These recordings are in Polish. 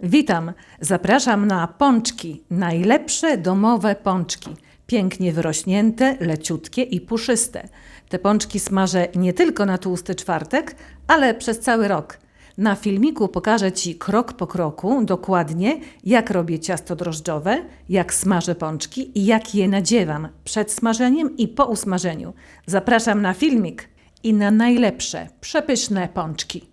Witam, zapraszam na pączki, najlepsze domowe pączki. Pięknie wyrośnięte, leciutkie i puszyste. Te pączki smażę nie tylko na tłusty czwartek, ale przez cały rok. Na filmiku pokażę Ci krok po kroku dokładnie, jak robię ciasto drożdżowe, jak smażę pączki i jak je nadziewam przed smażeniem i po usmażeniu. Zapraszam na filmik i na najlepsze, przepyszne pączki.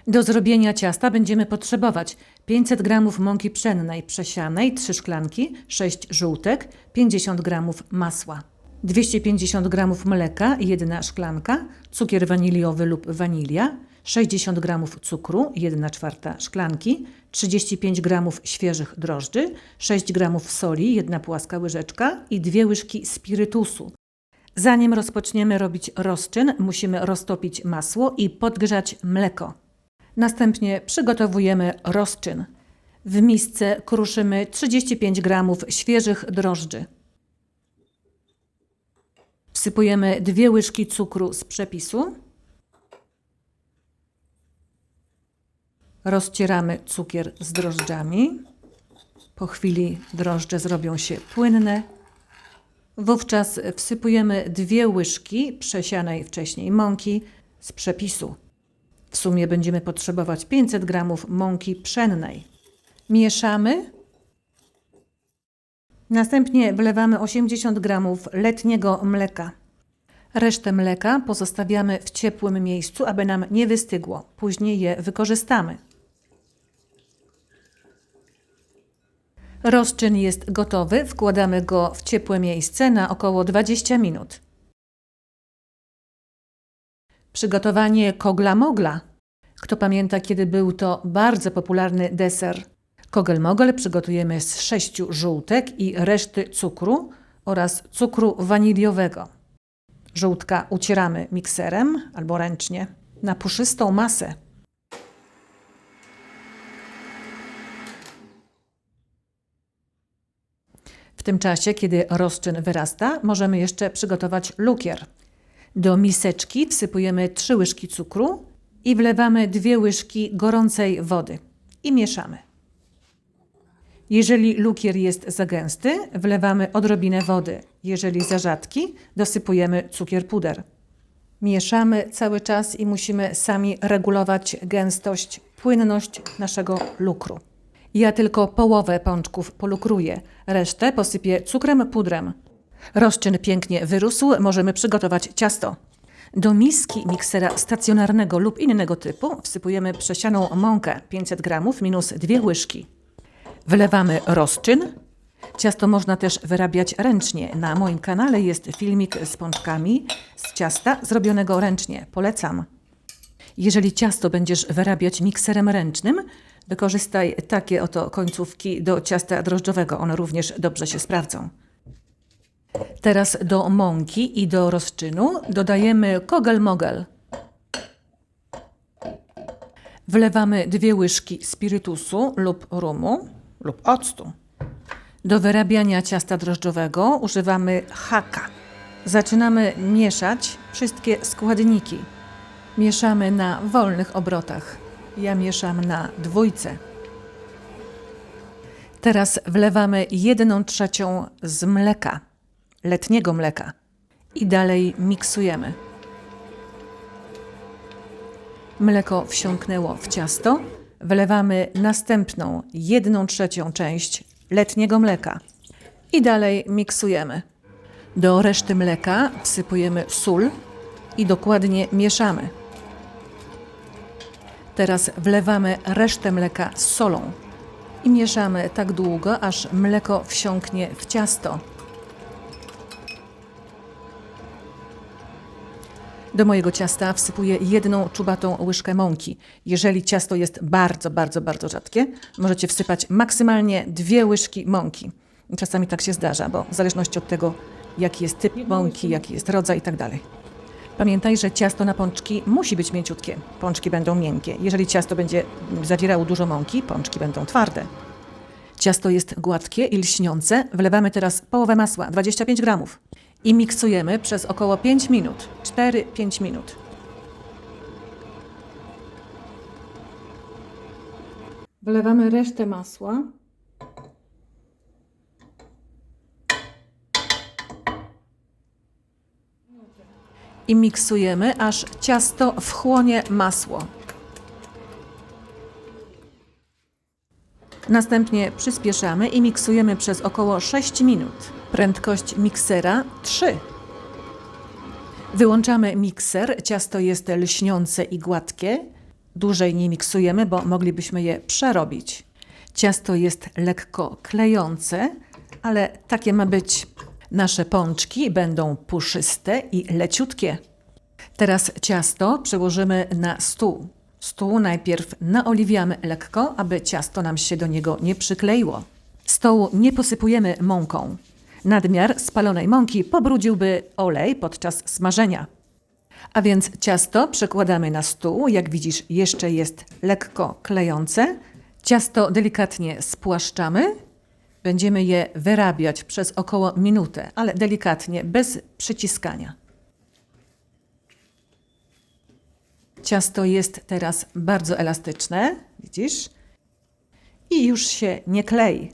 Do zrobienia ciasta będziemy potrzebować 500 g mąki pszennej przesianej, 3 szklanki, 6 żółtek, 50 g masła, 250 g mleka, 1 szklanka, cukier waniliowy lub wanilia, 60 g cukru, 1/4 szklanki, 35 g świeżych drożdży, 6 g soli, 1 płaska łyżeczka i 2 łyżki spirytusu. Zanim rozpoczniemy robić rozczyn, musimy roztopić masło i podgrzać mleko. Następnie przygotowujemy rozczyn. W misce kruszymy 35 g świeżych drożdży. Wsypujemy 2 łyżki cukru z przepisu. Rozcieramy cukier z drożdżami. Po chwili drożdże zrobią się płynne. Wówczas wsypujemy 2 łyżki przesianej wcześniej mąki z przepisu. W sumie będziemy potrzebować 500 g mąki pszennej. Mieszamy. Następnie wlewamy 80 g letniego mleka. Resztę mleka pozostawiamy w ciepłym miejscu, aby nam nie wystygło. Później je wykorzystamy. Rozczyn jest gotowy. Wkładamy go w ciepłe miejsce na około 20 minut. Przygotowanie kogla-mogla. Kto pamięta, kiedy był to bardzo popularny deser? Kogel-mogel przygotujemy z 6 żółtek i reszty cukru oraz cukru waniliowego. Żółtka ucieramy mikserem albo ręcznie na puszystą masę. W tym czasie, kiedy rozczyn wyrasta, możemy jeszcze przygotować lukier. Do miseczki wsypujemy 3 łyżki cukru i wlewamy 2 łyżki gorącej wody i mieszamy. Jeżeli lukier jest za gęsty, wlewamy odrobinę wody. Jeżeli za rzadki, dosypujemy cukier puder. Mieszamy cały czas i musimy sami regulować gęstość, płynność naszego lukru. Ja tylko połowę pączków polukruję, resztę posypię cukrem pudrem. Rozczyn pięknie wyrósł, możemy przygotować ciasto. Do miski miksera stacjonarnego lub innego typu wsypujemy przesianą mąkę 500 g minus 2 łyżki. Wlewamy rozczyn. Ciasto można też wyrabiać ręcznie. Na moim kanale jest filmik z pączkami z ciasta zrobionego ręcznie. Polecam. Jeżeli ciasto będziesz wyrabiać mikserem ręcznym, wykorzystaj takie oto końcówki do ciasta drożdżowego. One również dobrze się sprawdzą. Teraz do mąki i do rozczynu dodajemy kogel-mogel. Wlewamy 2 łyżki spirytusu lub rumu lub octu. Do wyrabiania ciasta drożdżowego używamy haka. Zaczynamy mieszać wszystkie składniki. Mieszamy na wolnych obrotach. Ja mieszam na 2. Teraz wlewamy 1/3 z mleka, letniego mleka i dalej miksujemy. Mleko wsiąknęło w ciasto. Wlewamy następną 1/3 część letniego mleka i dalej miksujemy. Do reszty mleka wsypujemy sól i dokładnie mieszamy. Teraz wlewamy resztę mleka z solą i mieszamy tak długo, aż mleko wsiąknie w ciasto. Do mojego ciasta wsypuję 1 czubatą łyżkę mąki. Jeżeli ciasto jest bardzo rzadkie, możecie wsypać maksymalnie 2 łyżki mąki. Czasami tak się zdarza, bo w zależności od tego, jaki jest typ mąki, jaki jest rodzaj i tak dalej. Pamiętaj, że ciasto na pączki musi być mięciutkie. Pączki będą miękkie. Jeżeli ciasto będzie zawierało dużo mąki, pączki będą twarde. Ciasto jest gładkie i lśniące. Wlewamy teraz połowę masła, 25 g. I miksujemy przez około 5 minut, 4-5 minut. Wlewamy resztę masła. I miksujemy, aż ciasto wchłonie masło. Następnie przyspieszamy i miksujemy przez około 6 minut. Prędkość miksera 3. Wyłączamy mikser, ciasto jest lśniące i gładkie. Dłużej nie miksujemy, bo moglibyśmy je przerobić. Ciasto jest lekko klejące, ale takie ma być. Nasze pączki będą puszyste i leciutkie. Teraz ciasto przełożymy na stół. Stół najpierw naoliwiamy lekko, aby ciasto nam się do niego nie przykleiło. Stołu nie posypujemy mąką. Nadmiar spalonej mąki pobrudziłby olej podczas smażenia. A więc ciasto przekładamy na stół. Jak widzisz, jeszcze jest lekko klejące. Ciasto delikatnie spłaszczamy. Będziemy je wyrabiać przez około minutę, ale delikatnie, bez przyciskania. Ciasto jest teraz bardzo elastyczne, widzisz? I już się nie klei.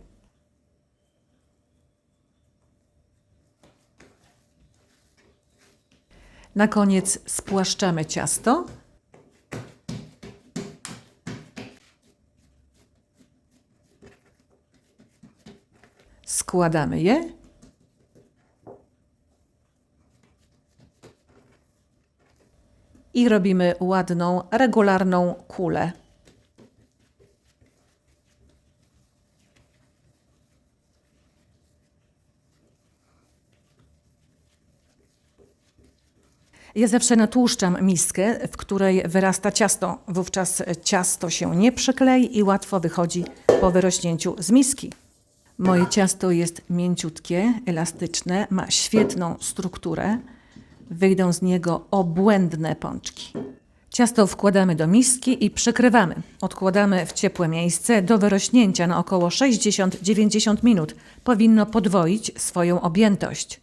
Na koniec spłaszczamy ciasto. Składamy je. I robimy ładną, regularną kulę. Ja zawsze natłuszczam miskę, w której wyrasta ciasto. Wówczas ciasto się nie przyklei i łatwo wychodzi po wyrośnięciu z miski. Moje ciasto jest mięciutkie, elastyczne, ma świetną strukturę. Wyjdą z niego obłędne pączki. Ciasto wkładamy do miski i przykrywamy. Odkładamy w ciepłe miejsce do wyrośnięcia na około 60-90 minut. Powinno podwoić swoją objętość.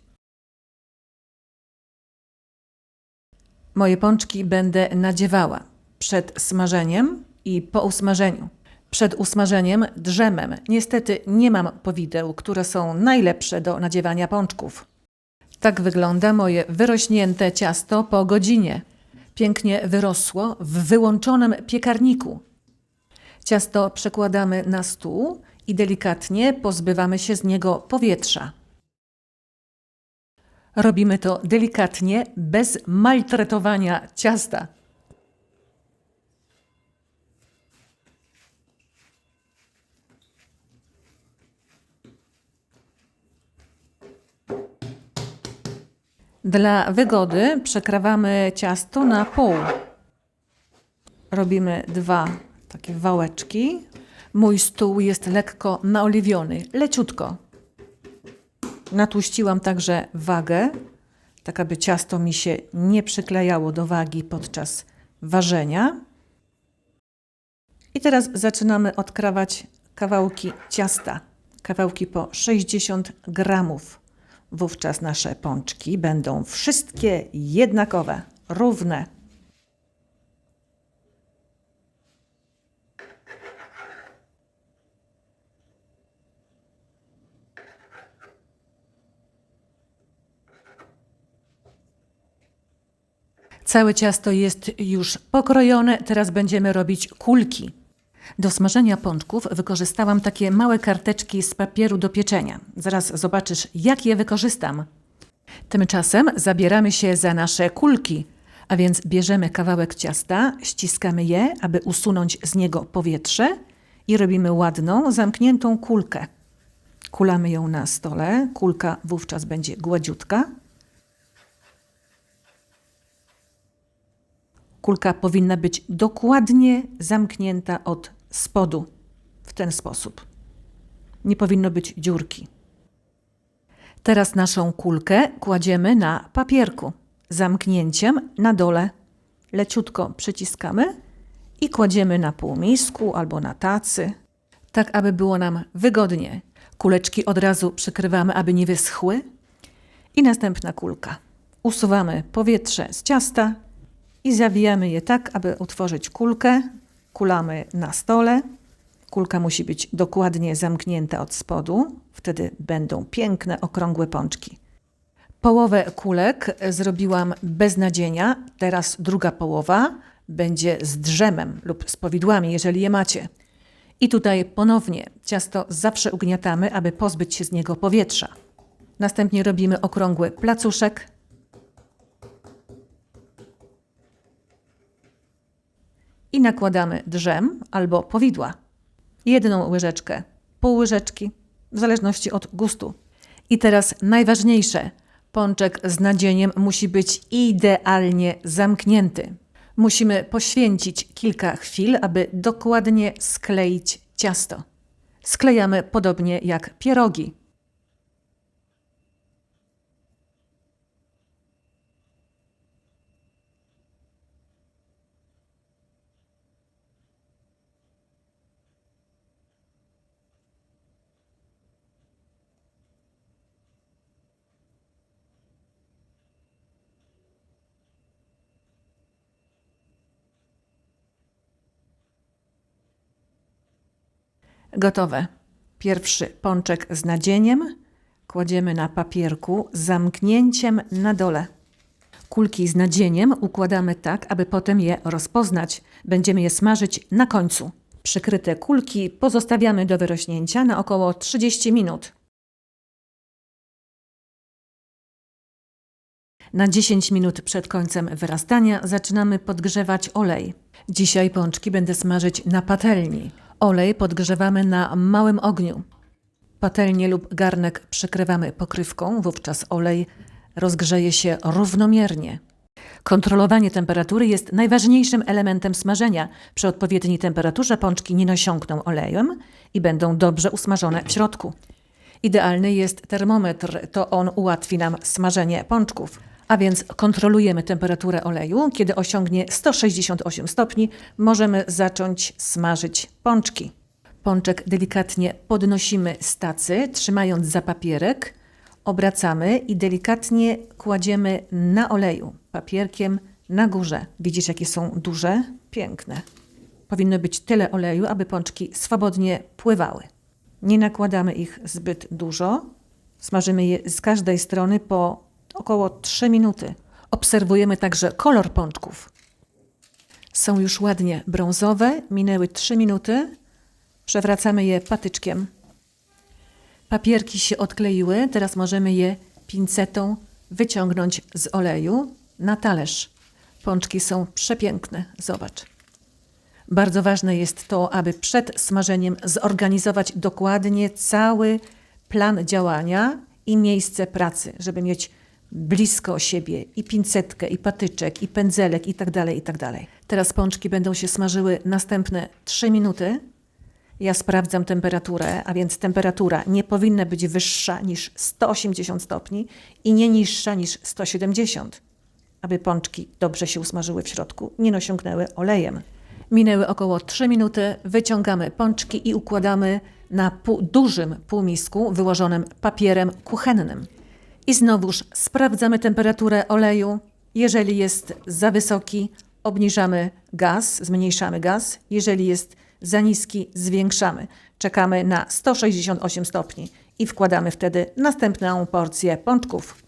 Moje pączki będę nadziewała przed smażeniem i po usmażeniu. Przed usmażeniem drzemem. Niestety nie mam powideł, które są najlepsze do nadziewania pączków. Tak wygląda moje wyrośnięte ciasto po godzinie. Pięknie wyrosło w wyłączonym piekarniku. Ciasto przekładamy na stół i delikatnie pozbywamy się z niego powietrza. Robimy to delikatnie, bez maltretowania ciasta. Dla wygody przekrawamy ciasto na pół. Robimy 2 takie wałeczki. Mój stół jest lekko naoliwiony, leciutko. Natłuściłam także wagę, tak aby ciasto mi się nie przyklejało do wagi podczas ważenia. I teraz zaczynamy odkrawać kawałki ciasta. Kawałki po 60 gramów. Wówczas nasze pączki będą wszystkie jednakowe, równe. Całe ciasto jest już pokrojone, teraz będziemy robić kulki. Do smażenia pączków wykorzystałam takie małe karteczki z papieru do pieczenia. Zaraz zobaczysz, jak je wykorzystam. Tymczasem zabieramy się za nasze kulki, a więc bierzemy kawałek ciasta, ściskamy je, aby usunąć z niego powietrze i robimy ładną, zamkniętą kulkę. Kulamy ją na stole, kulka wówczas będzie gładziutka. Kulka powinna być dokładnie zamknięta od spodu, w ten sposób. Nie powinno być dziurki. Teraz naszą kulkę kładziemy na papierku, zamknięciem na dole. Leciutko przyciskamy i kładziemy na półmisku albo na tacy, tak aby było nam wygodnie. Kuleczki od razu przykrywamy, aby nie wyschły. I następna kulka. Usuwamy powietrze z ciasta i zawijamy je tak, aby utworzyć kulkę. Kulamy na stole, kulka musi być dokładnie zamknięta od spodu, wtedy będą piękne, okrągłe pączki. Połowę kulek zrobiłam bez nadzienia, teraz druga połowa będzie z drzemem lub z powidłami, jeżeli je macie. I tutaj ponownie ciasto zawsze ugniatamy, aby pozbyć się z niego powietrza. Następnie robimy okrągły placuszek. I nakładamy drzem albo powidła. 1 łyżeczkę, pół łyżeczki, w zależności od gustu. I teraz najważniejsze. Pączek z nadzieniem musi być idealnie zamknięty. Musimy poświęcić kilka chwil, aby dokładnie skleić ciasto. Sklejamy podobnie jak pierogi. Gotowe. Pierwszy pączek z nadzieniem kładziemy na papierku z zamknięciem na dole. Kulki z nadzieniem układamy tak, aby potem je rozpoznać. Będziemy je smażyć na końcu. Przykryte kulki pozostawiamy do wyrośnięcia na około 30 minut. Na 10 minut przed końcem wyrastania zaczynamy podgrzewać olej. Dzisiaj pączki będę smażyć na patelni. Olej podgrzewamy na małym ogniu. Patelnię lub garnek przykrywamy pokrywką, wówczas olej rozgrzeje się równomiernie. Kontrolowanie temperatury jest najważniejszym elementem smażenia. Przy odpowiedniej temperaturze pączki nie nasiąkną olejem i będą dobrze usmażone w środku. Idealny jest termometr, to on ułatwi nam smażenie pączków. A więc kontrolujemy temperaturę oleju. Kiedy osiągnie 168 stopni, możemy zacząć smażyć pączki. Pączek delikatnie podnosimy z tacy, trzymając za papierek, obracamy i delikatnie kładziemy na oleju, papierkiem na górze. Widzisz, jakie są duże? Piękne. Powinno być tyle oleju, aby pączki swobodnie pływały. Nie nakładamy ich zbyt dużo. Smażymy je z każdej strony po około 3 minuty. Obserwujemy także kolor pączków. Są już ładnie brązowe, minęły 3 minuty. Przewracamy je patyczkiem. Papierki się odkleiły, teraz możemy je pincetą wyciągnąć z oleju na talerz. Pączki są przepiękne, zobacz. Bardzo ważne jest to, aby przed smażeniem zorganizować dokładnie cały plan działania i miejsce pracy, żeby mieć blisko siebie i pincetkę, i patyczek, i pędzelek, i tak dalej, i tak dalej. Teraz pączki będą się smażyły następne 3 minuty. Ja sprawdzam temperaturę, a więc temperatura nie powinna być wyższa niż 180 stopni i nie niższa niż 170, aby pączki dobrze się usmażyły w środku, nie nasiąknęły olejem. Minęły około 3 minuty, wyciągamy pączki i układamy na dużym półmisku wyłożonym papierem kuchennym. I znowuż sprawdzamy temperaturę oleju. Jeżeli jest za wysoki, obniżamy gaz, zmniejszamy gaz. Jeżeli jest za niski, zwiększamy. Czekamy na 168 stopni i wkładamy wtedy następną porcję pączków.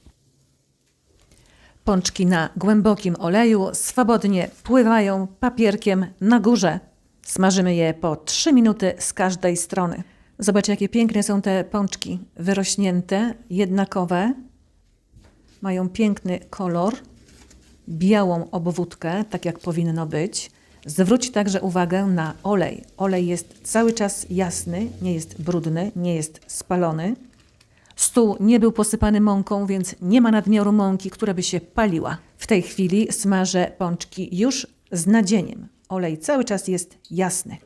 Pączki na głębokim oleju swobodnie pływają papierkiem na górze. Smażymy je po 3 minuty z każdej strony. Zobacz, jakie piękne są te pączki. Wyrośnięte, jednakowe. Mają piękny kolor, białą obwódkę, tak jak powinno być. Zwróć także uwagę na olej. Olej jest cały czas jasny, nie jest brudny, nie jest spalony. Stół nie był posypany mąką, więc nie ma nadmiaru mąki, która by się paliła. W tej chwili smażę pączki już z nadzieniem. Olej cały czas jest jasny.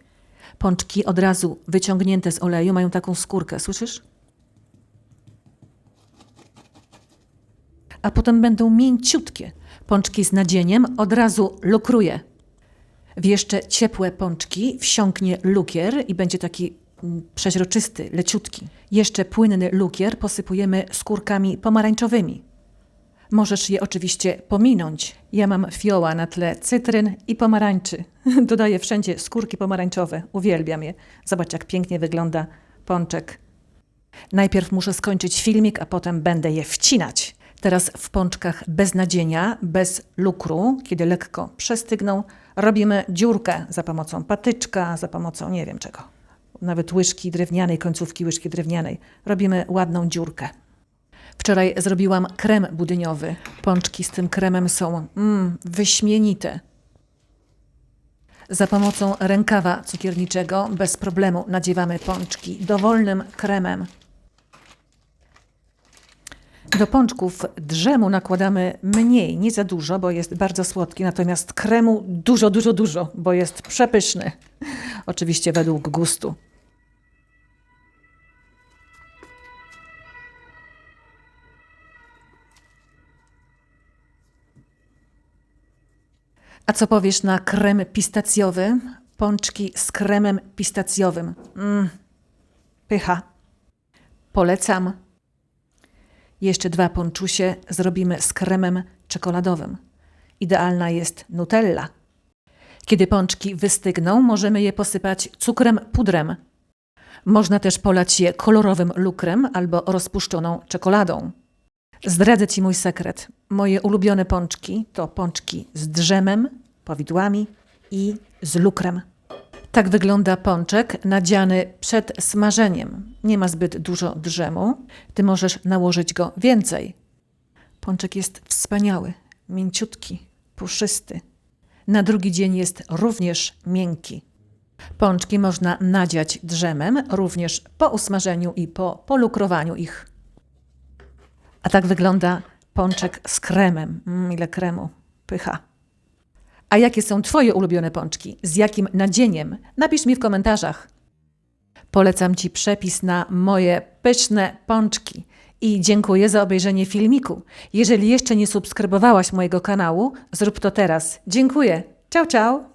Pączki od razu wyciągnięte z oleju mają taką skórkę, słyszysz? A potem będą mięciutkie. Pączki z nadzieniem od razu lukruję. W jeszcze ciepłe pączki wsiąknie lukier i będzie taki przeźroczysty, leciutki. Jeszcze płynny lukier posypujemy skórkami pomarańczowymi. Możesz je oczywiście pominąć. Ja mam fioła na tle cytryn i pomarańczy. Dodaję wszędzie skórki pomarańczowe. Uwielbiam je. Zobacz, jak pięknie wygląda pączek. Najpierw muszę skończyć filmik, a potem będę je wcinać. Teraz w pączkach bez nadzienia, bez lukru, kiedy lekko przestygną, robimy dziurkę za pomocą patyczka, za pomocą nie wiem czego. Nawet łyżki drewnianej, końcówki łyżki drewnianej. Robimy ładną dziurkę. Wczoraj zrobiłam krem budyniowy. Pączki z tym kremem są wyśmienite. Za pomocą rękawa cukierniczego bez problemu nadziewamy pączki dowolnym kremem. Do pączków drzemu nakładamy mniej, nie za dużo, bo jest bardzo słodki, natomiast kremu dużo, bo jest przepyszny. Oczywiście według gustu. A co powiesz na krem pistacjowy? Pączki z kremem pistacjowym. Pycha. Polecam. Jeszcze 2 ponczusie zrobimy z kremem czekoladowym. Idealna jest Nutella. Kiedy pączki wystygną, możemy je posypać cukrem pudrem. Można też polać je kolorowym lukrem albo rozpuszczoną czekoladą. Zdradzę Ci mój sekret. Moje ulubione pączki to pączki z drzemem, powidłami i z lukrem. Tak wygląda pączek nadziany przed smażeniem. Nie ma zbyt dużo drzemu. Ty możesz nałożyć go więcej. Pączek jest wspaniały, mięciutki, puszysty. Na drugi dzień jest również miękki. Pączki można nadziać drzemem również po usmażeniu i po polukrowaniu ich. A tak wygląda pączek z kremem. Ile kremu. Pycha. A jakie są Twoje ulubione pączki? Z jakim nadzieniem? Napisz mi w komentarzach. Polecam Ci przepis na moje pyszne pączki. I dziękuję za obejrzenie filmiku. Jeżeli jeszcze nie subskrybowałaś mojego kanału, zrób to teraz. Dziękuję. Ciao, ciao.